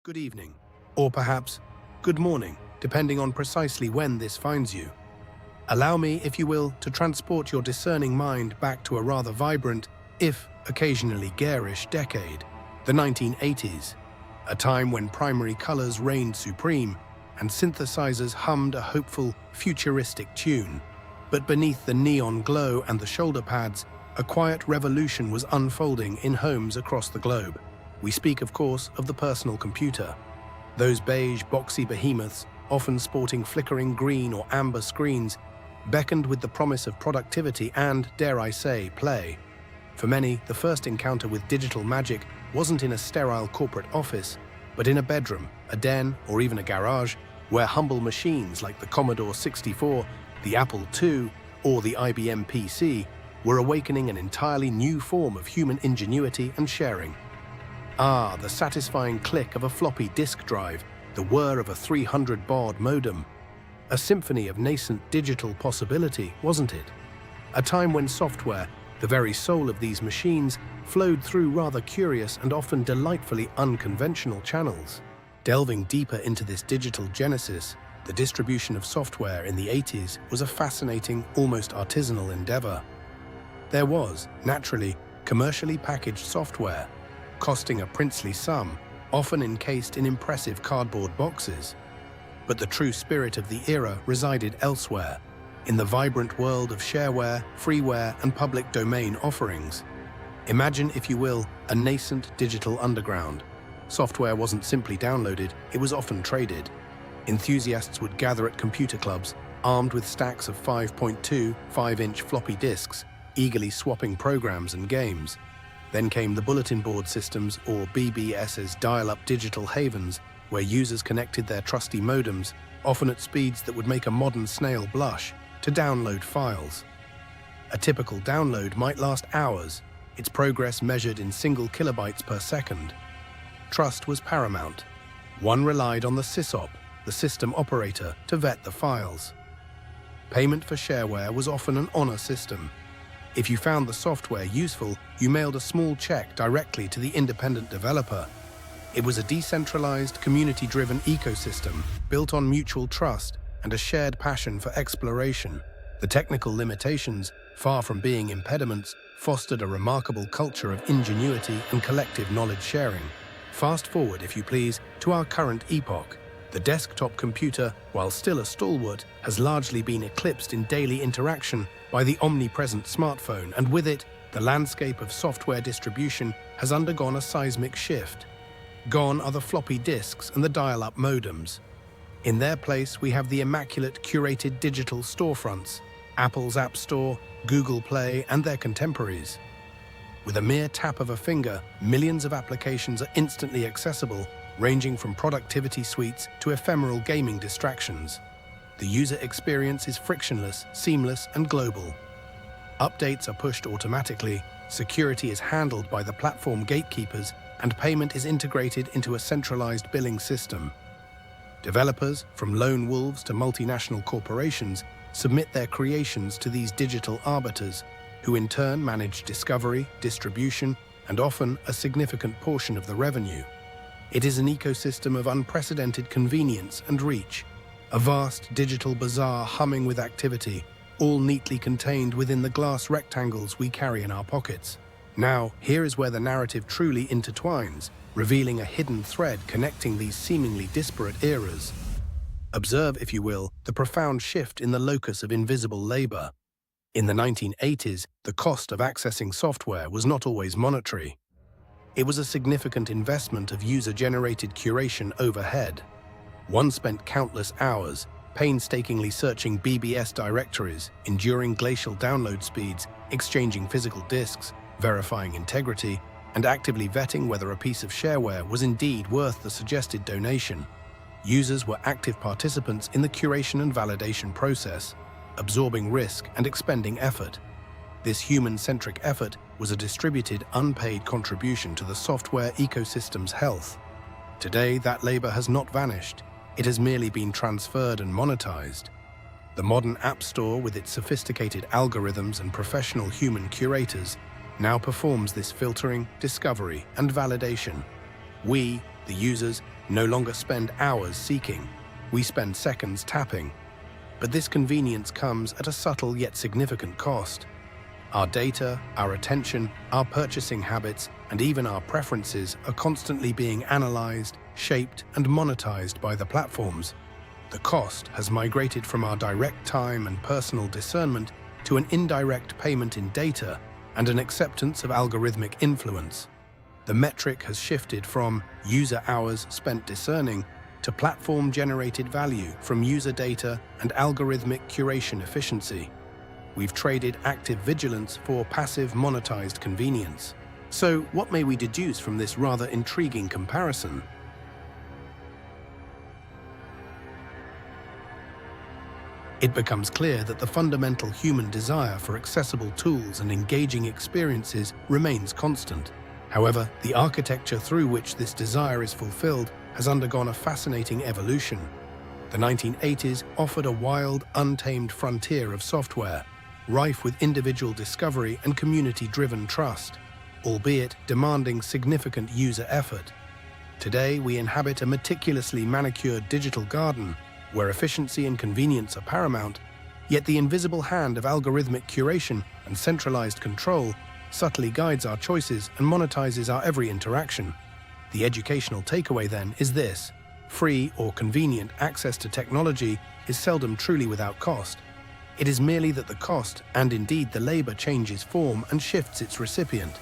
good evening, or perhaps good morning, depending on precisely when this finds you. Allow me, if you will, to transport your discerning mind back to a rather vibrant, if occasionally garish decade, the 1980s, a time when primary colors reigned supreme and synthesizers hummed a hopeful, futuristic tune. But beneath the neon glow and the shoulder pads, a quiet revolution was unfolding in homes across the globe. We speak, of course, of the personal computer. Those beige, boxy behemoths, often sporting flickering green or amber screens, beckoned with the promise of productivity and, dare I say, play. For many, the first encounter with digital magic wasn't in a sterile corporate office, but in a bedroom, a den, or even a garage, where humble machines like the Commodore 64, the Apple II, or the IBM PC were awakening an entirely new form of human ingenuity and sharing. Ah, the satisfying click of a floppy disk drive, the whir of a 300 baud modem. A symphony of nascent digital possibility, wasn't it? A time when software, the very soul of these machines, flowed through rather curious and often delightfully unconventional channels. Delving deeper into this digital genesis, the distribution of software in the 80s was a fascinating, almost artisanal endeavor. There was, naturally, commercially packaged software, costing a princely sum, often encased in impressive cardboard boxes. But the true spirit of the era resided elsewhere, in the vibrant world of shareware, freeware, and public domain offerings. Imagine, if you will, a nascent digital underground. Software wasn't simply downloaded, it was often traded. Enthusiasts would gather at computer clubs, armed with stacks of 5.2, 5-inch floppy disks, eagerly swapping programs and games. Then came the bulletin board systems, or BBS's dial-up digital havens, where users connected their trusty modems, often at speeds that would make a modern snail blush, to download files. A typical download might last hours, its progress measured in single kilobytes per second. Trust was paramount. One relied on the SysOp, the system operator, to vet the files. Payment for shareware was often an honor system. If you found the software useful, you mailed a small check directly to the independent developer. It was a decentralized, community-driven ecosystem built on mutual trust and a shared passion for exploration. The technical limitations, far from being impediments, fostered a remarkable culture of ingenuity and collective knowledge sharing. Fast forward, if you please, to our current epoch. The desktop computer, while still a stalwart, has largely been eclipsed in daily interaction by the omnipresent smartphone, and with it, the landscape of software distribution has undergone a seismic shift. Gone are the floppy disks and the dial-up modems. In their place, we have the immaculate, curated digital storefronts, Apple's App Store, Google Play, and their contemporaries. With a mere tap of a finger, millions of applications are instantly accessible, ranging from productivity suites to ephemeral gaming distractions. The user experience is frictionless, seamless, and global. Updates are pushed automatically, security is handled by the platform gatekeepers, and payment is integrated into a centralized billing system. Developers, from lone wolves to multinational corporations, submit their creations to these digital arbiters, who in turn manage discovery, distribution, and often a significant portion of the revenue. It is an ecosystem of unprecedented convenience and reach, a vast digital bazaar humming with activity, all neatly contained within the glass rectangles we carry in our pockets. Now, here is where the narrative truly intertwines, revealing a hidden thread connecting these seemingly disparate eras. Observe, if you will, the profound shift in the locus of invisible labor. In the 1980s, the cost of accessing software was not always monetary. It was a significant investment of user-generated curation overhead. One spent countless hours, painstakingly searching BBS directories, enduring glacial download speeds, exchanging physical disks, verifying integrity, and actively vetting whether a piece of shareware was indeed worth the suggested donation. Users were active participants in the curation and validation process, absorbing risk and expending effort. This human-centric effort was a distributed, unpaid contribution to the software ecosystem's health. Today, that labor has not vanished. It has merely been transferred and monetized. The modern App Store, with its sophisticated algorithms and professional human curators, now performs this filtering, discovery, and validation. We, the users, no longer spend hours seeking. We spend seconds tapping. But this convenience comes at a subtle yet significant cost. Our data, our attention, our purchasing habits, and even our preferences are constantly being analyzed, shaped, and monetized by the platforms. The cost has migrated from our direct time and personal discernment to an indirect payment in data and an acceptance of algorithmic influence. The metric has shifted from user hours spent discerning to platform-generated value from user data and algorithmic curation efficiency. We've traded active vigilance for passive monetized convenience. So, what may we deduce from this rather intriguing comparison? It becomes clear that the fundamental human desire for accessible tools and engaging experiences remains constant. However, the architecture through which this desire is fulfilled has undergone a fascinating evolution. The 1980s offered a wild, untamed frontier of software, rife with individual discovery and community-driven trust, albeit demanding significant user effort. Today, we inhabit a meticulously manicured digital garden where efficiency and convenience are paramount, yet the invisible hand of algorithmic curation and centralized control subtly guides our choices and monetizes our every interaction. The educational takeaway, then, is this: free or convenient access to technology is seldom truly without cost. It is merely that the cost, and indeed the labor, changes form and shifts its recipient.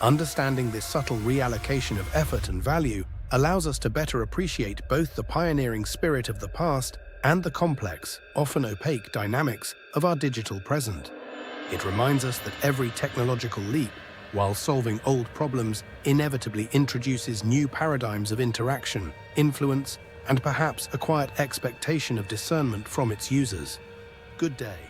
Understanding this subtle reallocation of effort and value allows us to better appreciate both the pioneering spirit of the past and the complex, often opaque dynamics of our digital present. It reminds us that every technological leap, while solving old problems, inevitably introduces new paradigms of interaction, influence, and perhaps a quiet expectation of discernment from its users. Good day.